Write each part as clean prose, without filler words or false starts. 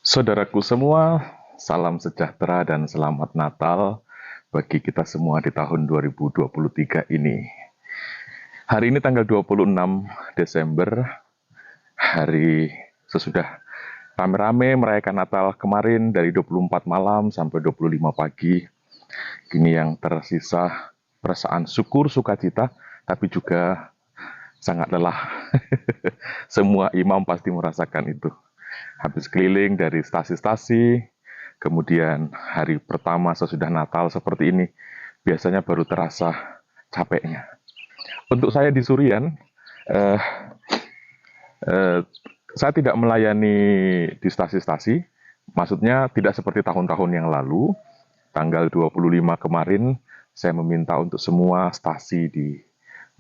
Saudaraku semua, salam sejahtera dan selamat Natal bagi kita semua di tahun 2023 ini. Hari ini tanggal 26 Desember, hari sesudah rame-rame merayakan Natal kemarin dari 24 malam sampai 25 pagi. Kini yang tersisa perasaan syukur, sukacita, tapi juga sangat lelah. Semua imam pasti merasakan itu. Habis keliling dari stasi-stasi, kemudian hari pertama sesudah Natal seperti ini, biasanya baru terasa capeknya. Untuk saya di Surian, eh, eh, saya tidak melayani di stasi-stasi, maksudnya tidak seperti tahun-tahun yang lalu. Tanggal 25 kemarin, saya meminta untuk semua stasi di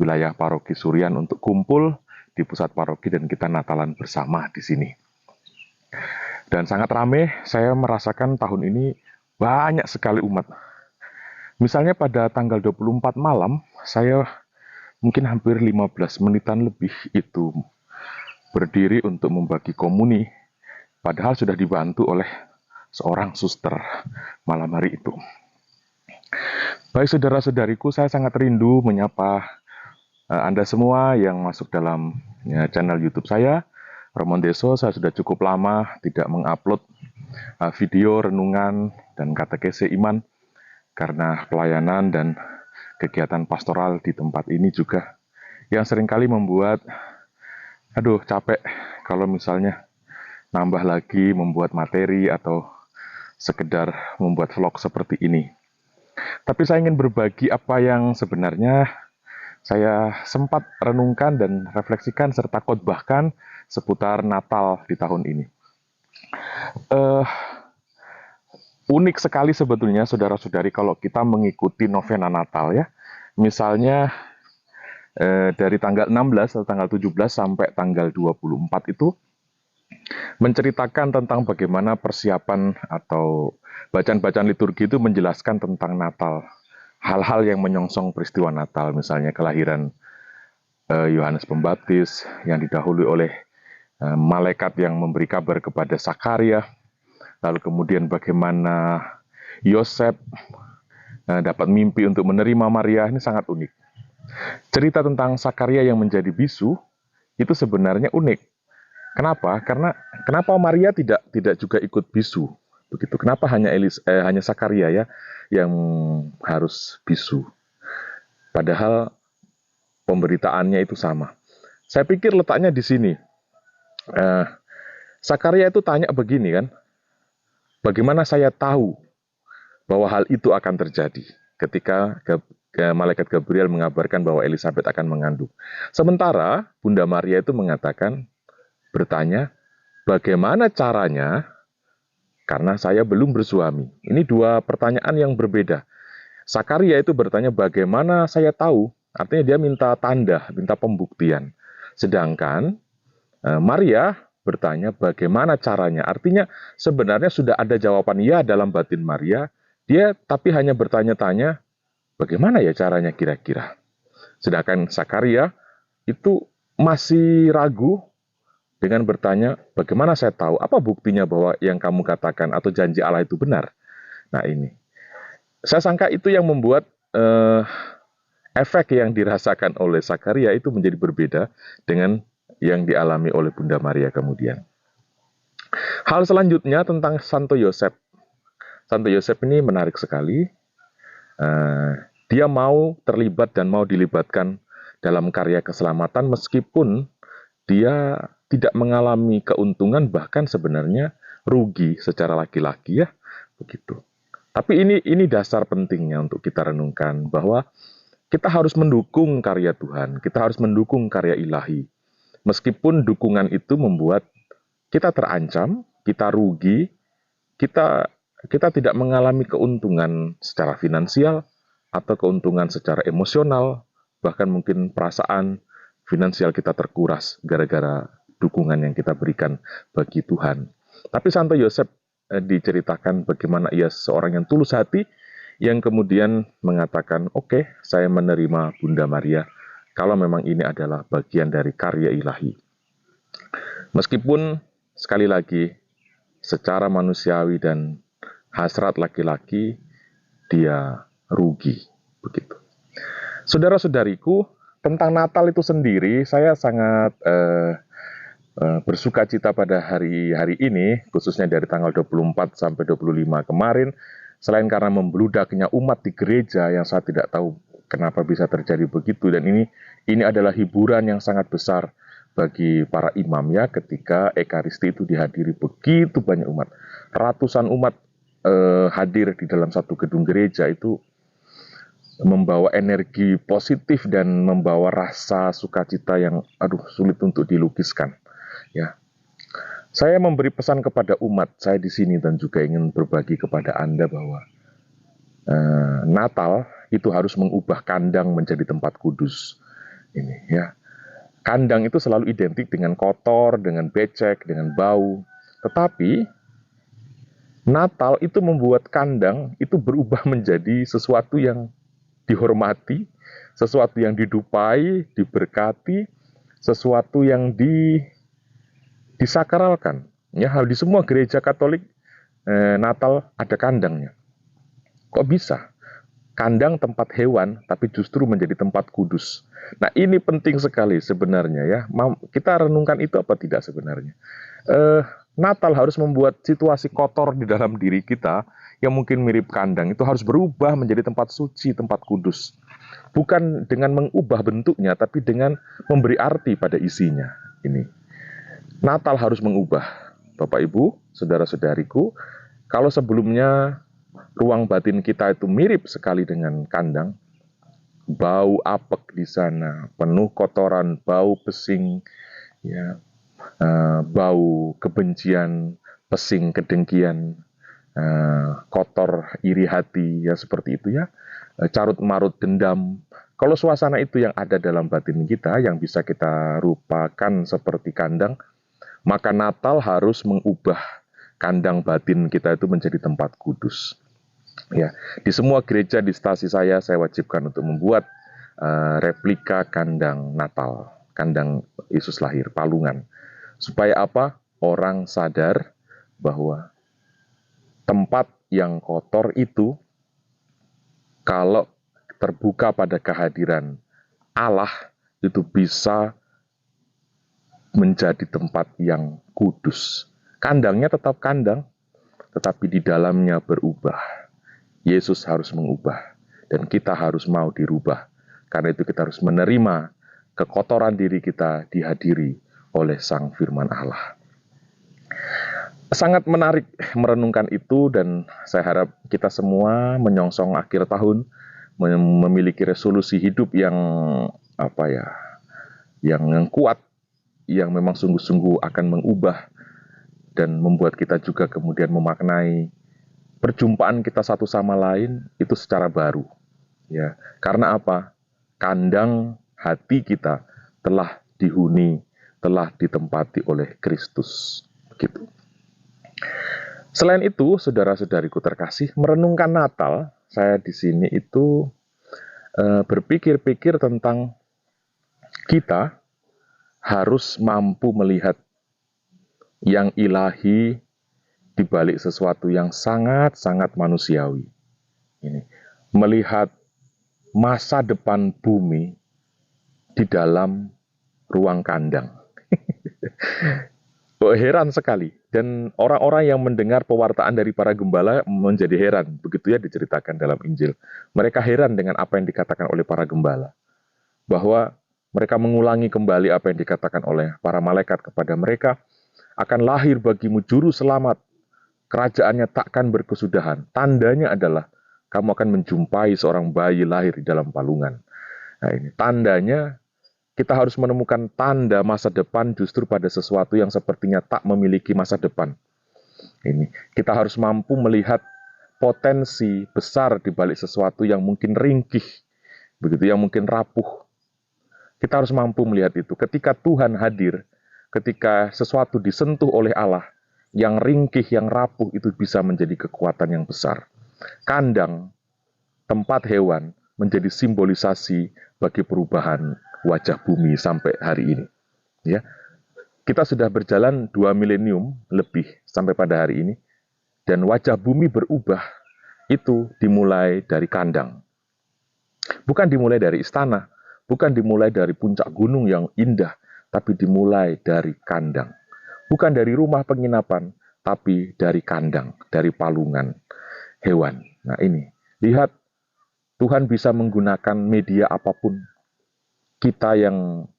wilayah paroki Surian untuk kumpul di pusat paroki dan kita Natalan bersama di sini. Dan sangat ramai, saya merasakan tahun ini banyak sekali umat. Misalnya pada tanggal 24 malam, saya mungkin hampir 15 menitan lebih itu berdiri untuk membagi komuni, padahal sudah dibantu oleh seorang suster malam hari itu. Baik saudara-saudariku, saya sangat rindu menyapa Anda semua yang masuk dalam channel YouTube saya, Roman Deso. Saya sudah cukup lama tidak mengupload video renungan dan katekese iman karena pelayanan dan kegiatan pastoral di tempat ini juga yang seringkali membuat capek kalau misalnya nambah lagi membuat materi atau sekedar membuat vlog seperti ini. Tapi saya ingin berbagi apa yang sebenarnya saya sempat renungkan dan refleksikan serta khotbahkan seputar Natal di tahun ini. Uh, Unik sekali sebetulnya saudara-saudari kalau kita mengikuti novena Natal ya. Misalnya dari tanggal 16 atau tanggal 17 sampai tanggal 24 itu menceritakan tentang bagaimana persiapan atau bacaan-bacaan liturgi itu menjelaskan tentang Natal. Hal-hal yang menyongsong peristiwa Natal, misalnya kelahiran Yohanes Pembaptis yang didahului oleh malaikat yang memberi kabar kepada Sakaria, lalu kemudian bagaimana Yosef dapat mimpi untuk menerima Maria. Ini sangat unik. Cerita tentang Sakaria yang menjadi bisu itu sebenarnya unik. Kenapa? Karena kenapa Maria tidak juga ikut bisu? Begitu. Kenapa hanya Sakaria ya yang harus bisu? Padahal pemberitaannya itu sama. Saya pikir letaknya di sini. Sakaria itu tanya begini kan, bagaimana saya tahu bahwa hal itu akan terjadi ketika malaikat Gabriel mengabarkan bahwa Elizabeth akan mengandung. Sementara Bunda Maria itu bertanya, bagaimana caranya karena saya belum bersuami. Ini dua pertanyaan yang berbeda. Sakaria itu bertanya bagaimana saya tahu, artinya dia minta tanda, minta pembuktian. Sedangkan Maria bertanya bagaimana caranya, artinya sebenarnya sudah ada jawaban ya dalam batin Maria, dia tapi hanya bertanya-tanya bagaimana ya caranya kira-kira. Sedangkan Sakaria itu masih ragu dengan bertanya, bagaimana saya tahu, apa buktinya bahwa yang kamu katakan atau janji Allah itu benar? Nah ini, saya sangka itu yang membuat efek yang dirasakan oleh Sakaria itu menjadi berbeda dengan yang dialami oleh Bunda Maria kemudian. Hal selanjutnya tentang Santo Yosef. Santo Yosef ini menarik sekali. Dia mau terlibat dan mau dilibatkan dalam karya keselamatan meskipun dia tidak mengalami keuntungan, bahkan sebenarnya rugi secara laki-laki ya, begitu. Tapi ini dasar pentingnya untuk kita renungkan bahwa kita harus mendukung karya Tuhan, kita harus mendukung karya ilahi. Meskipun dukungan itu membuat kita terancam, kita rugi, kita tidak mengalami keuntungan secara finansial atau keuntungan secara emosional, bahkan mungkin perasaan finansial kita terkuras gara-gara dukungan yang kita berikan bagi Tuhan. Tapi Santo Yosef diceritakan bagaimana ia seorang yang tulus hati, yang kemudian mengatakan, oke, saya menerima Bunda Maria, kalau memang ini adalah bagian dari karya ilahi. Meskipun, sekali lagi, secara manusiawi dan hasrat laki-laki, dia rugi. Begitu. Saudara-saudariku, tentang Natal itu sendiri, saya sangat bersuka cita pada hari ini, khususnya dari tanggal 24 sampai 25 kemarin, selain karena membludaknya umat di gereja yang saya tidak tahu kenapa bisa terjadi begitu, dan ini adalah hiburan yang sangat besar bagi para imam ya, ketika Ekaristi itu dihadiri begitu banyak umat. Ratusan umat hadir di dalam satu gedung gereja itu membawa energi positif dan membawa rasa sukacita yang sulit untuk dilukiskan. Ya, saya memberi pesan kepada umat saya di sini dan juga ingin berbagi kepada Anda bahwa Natal itu harus mengubah kandang menjadi tempat kudus. Ini ya, kandang itu selalu identik dengan kotor, dengan becek, dengan bau. Tetapi Natal itu membuat kandang itu berubah menjadi sesuatu yang dihormati, sesuatu yang didupai, diberkati, sesuatu yang disakralkan. Ya, di semua gereja Katolik Natal ada kandangnya. Kok bisa? Kandang tempat hewan, tapi justru menjadi tempat kudus. Nah, ini penting sekali sebenarnya ya. Kita renungkan itu apa tidak sebenarnya? Natal harus membuat situasi kotor di dalam diri kita yang mungkin mirip kandang itu harus berubah menjadi tempat suci, tempat kudus. Bukan dengan mengubah bentuknya, tapi dengan memberi arti pada isinya. Ini. Natal harus mengubah, Bapak Ibu, saudara-saudariku. Kalau sebelumnya ruang batin kita itu mirip sekali dengan kandang, bau apek di sana, penuh kotoran, bau pesing, ya, bau kebencian, pesing kedengkian, kotor iri hati, ya seperti itu ya, carut marut dendam. Kalau suasana itu yang ada dalam batin kita, yang bisa kita rupakan seperti kandang, maka Natal harus mengubah kandang batin kita itu menjadi tempat kudus. Ya, di semua gereja di stasi saya wajibkan untuk membuat replika kandang Natal, kandang Yesus lahir, palungan. Supaya apa? Orang sadar bahwa tempat yang kotor itu, kalau terbuka pada kehadiran Allah, itu bisa menjadi tempat yang kudus. Kandangnya tetap kandang, tetapi di dalamnya berubah. Yesus harus mengubah, dan kita harus mau dirubah. Karena itu kita harus menerima kekotoran diri kita dihadiri oleh Sang Firman Allah. Sangat menarik merenungkan itu, dan saya harap kita semua menyongsong akhir tahun memiliki resolusi hidup yang yang kuat, yang memang sungguh-sungguh akan mengubah dan membuat kita juga kemudian memaknai perjumpaan kita satu sama lain itu secara baru. Ya, karena apa? Kandang hati kita telah dihuni, telah ditempati oleh Kristus. Begitu. Selain itu, saudara-saudariku terkasih, merenungkan Natal, saya di sini itu berpikir-pikir tentang kita harus mampu melihat yang ilahi di balik sesuatu yang sangat-sangat manusiawi. Ini, melihat masa depan bumi di dalam ruang kandang. Heran sekali. Dan orang-orang yang mendengar pewartaan dari para gembala menjadi heran. Begitu ya diceritakan dalam Injil. Mereka heran dengan apa yang dikatakan oleh para gembala. Bahwa mereka mengulangi kembali apa yang dikatakan oleh para malaikat kepada mereka. Akan lahir bagimu juru selamat. Kerajaannya takkan berkesudahan. Tandanya adalah kamu akan menjumpai seorang bayi lahir di dalam palungan. Nah ini tandanya, kita harus menemukan tanda masa depan justru pada sesuatu yang sepertinya tak memiliki masa depan. Ini kita harus mampu melihat potensi besar di balik sesuatu yang mungkin ringkih, begitu, yang mungkin rapuh. Kita harus mampu melihat itu. Ketika Tuhan hadir, ketika sesuatu disentuh oleh Allah, yang ringkih, yang rapuh itu bisa menjadi kekuatan yang besar. Kandang, tempat hewan, menjadi simbolisasi bagi perubahan wajah bumi sampai hari ini. Ya, kita sudah berjalan 2 milenium lebih sampai pada hari ini. Dan wajah bumi berubah itu dimulai dari kandang. Bukan dimulai dari istana, bukan dimulai dari puncak gunung yang indah, tapi dimulai dari kandang. Bukan dari rumah penginapan, tapi dari kandang, dari palungan hewan. Nah ini, lihat Tuhan bisa menggunakan media apapun. Kita yang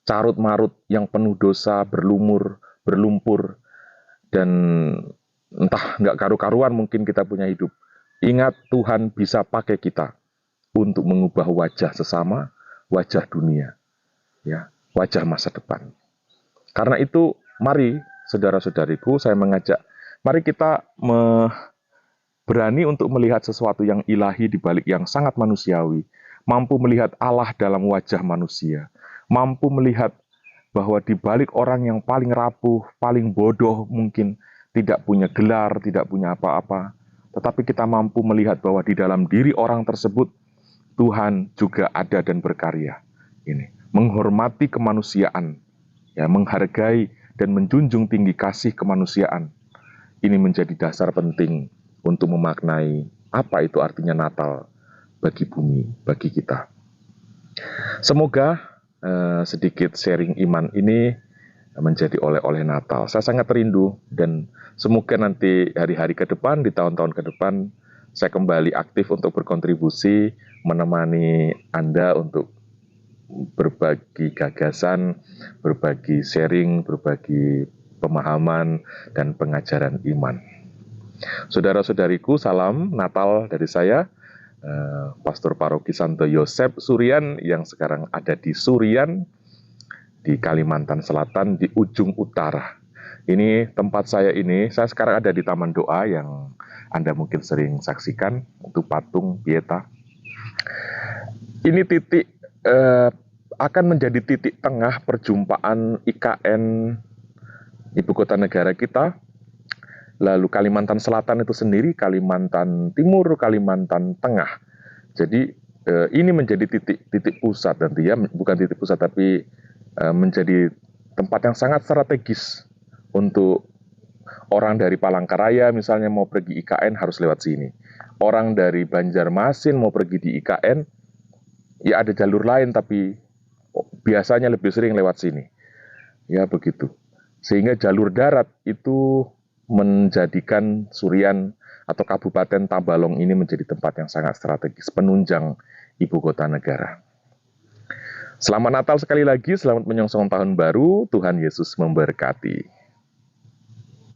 carut-marut, yang penuh dosa, berlumpur, dan entah nggak karu-karuan mungkin kita punya hidup. Ingat Tuhan bisa pakai kita untuk mengubah wajah sesama, wajah dunia, ya, wajah masa depan. Karena itu, mari saudara-saudariku, saya mengajak, mari kita berani untuk melihat sesuatu yang ilahi di balik yang sangat manusiawi, mampu melihat Allah dalam wajah manusia, mampu melihat bahwa di balik orang yang paling rapuh, paling bodoh mungkin, tidak punya gelar, tidak punya apa-apa, tetapi kita mampu melihat bahwa di dalam diri orang tersebut, Tuhan juga ada dan berkarya. Ini menghormati kemanusiaan, ya, menghargai dan menjunjung tinggi kasih kemanusiaan. Ini menjadi dasar penting untuk memaknai apa itu artinya Natal bagi bumi, bagi kita. Semoga sedikit sharing iman ini menjadi oleh-oleh Natal. Saya sangat rindu dan semoga nanti hari-hari ke depan, di tahun-tahun ke depan, saya kembali aktif untuk berkontribusi, menemani Anda untuk berbagi gagasan, berbagi sharing, berbagi pemahaman, dan pengajaran iman. Saudara-saudariku, salam Natal dari saya, Pastor Paroki Santo Yosep Surian, yang sekarang ada di Surian, di Kalimantan Selatan, di ujung utara. Ini tempat saya ini, saya sekarang ada di Taman Doa yang Anda mungkin sering saksikan, untuk patung Pieta. Ini titik akan menjadi titik tengah perjumpaan IKN Ibu Kota Negara kita, lalu Kalimantan Selatan itu sendiri, Kalimantan Timur, Kalimantan Tengah. Jadi ini menjadi titik pusat nanti, ya, bukan titik pusat tapi menjadi tempat yang sangat strategis untuk orang dari Palangkaraya misalnya mau pergi IKN harus lewat sini. Orang dari Banjarmasin mau pergi di IKN, ya ada jalur lain tapi biasanya lebih sering lewat sini. Ya begitu. Sehingga jalur darat itu menjadikan Surian atau Kabupaten Tabalong ini menjadi tempat yang sangat strategis, penunjang ibu kota negara. Selamat Natal sekali lagi, selamat menyongsong tahun baru, Tuhan Yesus memberkati.